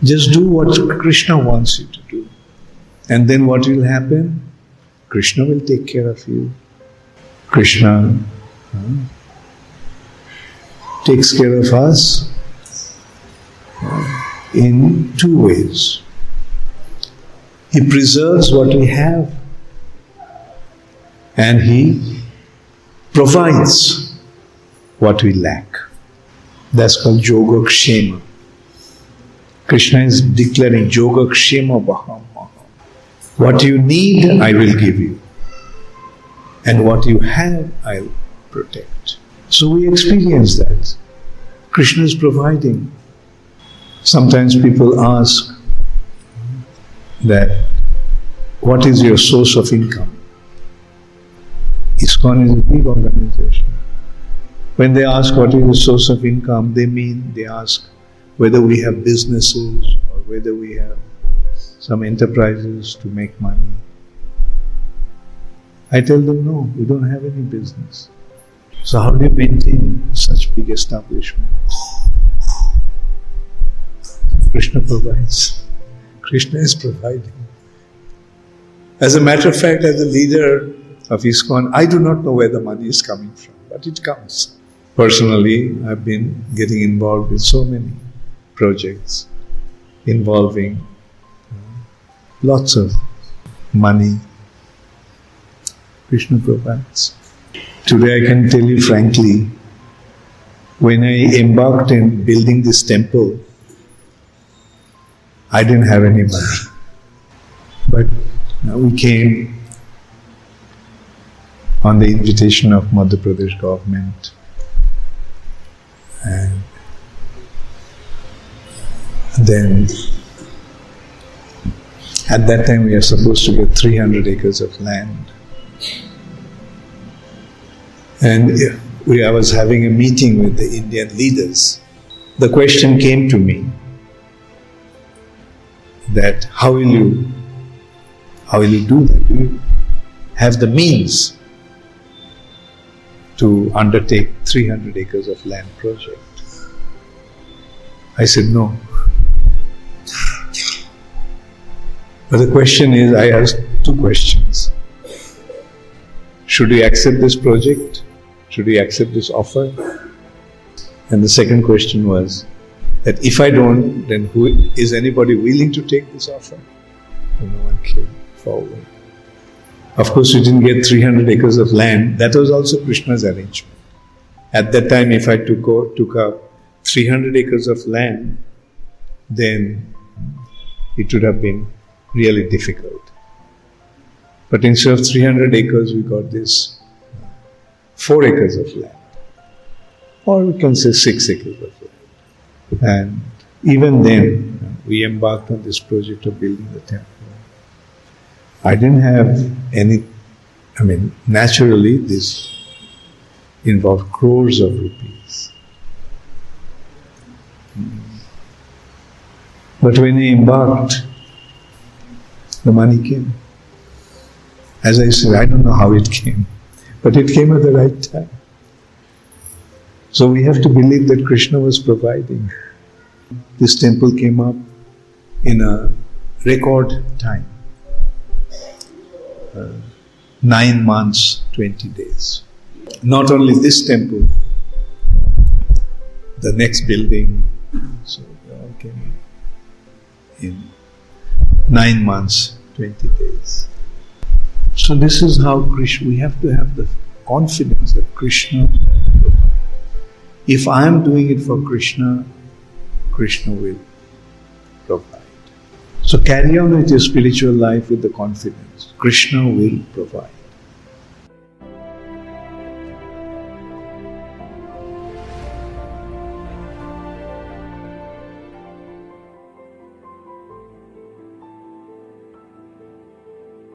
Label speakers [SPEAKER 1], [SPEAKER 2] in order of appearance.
[SPEAKER 1] Just do what Krishna wants you to do. And then what will happen? Krishna will take care of you. Krishna takes care of us in two ways. He preserves what we have, and He provides what we lack. That's called yogeshyem. Krishna is declaring yogeshyem vaham. What you need, I will give you. And what you have, I'll protect. So we experience that. Krishna is providing. Sometimes people ask that, what is your source of income? ISKCON is a big organization. When they ask what is the source of income, they ask whether we have businesses or whether we have some enterprises to make money. I tell them, no, we don't have any business. So how do you maintain such big establishments? Krishna provides. Krishna is providing. As a matter of fact, as a leader of ISKCON, I do not know where the money is coming from, but it comes. Personally, I've been getting involved with so many projects involving lots of money. Krishna provides. Today I can tell you frankly, when I embarked in building this temple, I didn't have any money. But we came on the invitation of Madhya Pradesh government, and then at that time we are supposed to get 300 acres of land. And I was having a meeting with the Indian leaders. The question came to me that how will you do that? Do you have the means to undertake 300 acres of land project? I said no. But the question is, I asked two questions. Should we accept this project? Should we accept this offer? And the second question was that if I don't, then is anybody willing to take this offer? And no one came forward. Of course, we didn't get 300 acres of land. That was also Krishna's arrangement. At that time, if I took up 300 acres of land, then it would have been really difficult. But instead of 300 acres, we got this 4 acres of land. Or we can say 6 acres of land. And even then, we embarked on this project of building the temple. I didn't have naturally this involved crores of rupees. But when I embarked, the money came. As I said, I don't know how it came, but it came at the right time. So we have to believe that Krishna was providing. This temple came up in a record time. 9 months, 20 days. Not only this temple, the next building, so they all came in 9 months, 20 days. So this is how we have to have the confidence that Krishna will provide. If I am doing it for Krishna, Krishna will provide. So carry on with your spiritual life with the confidence. Krishna will provide.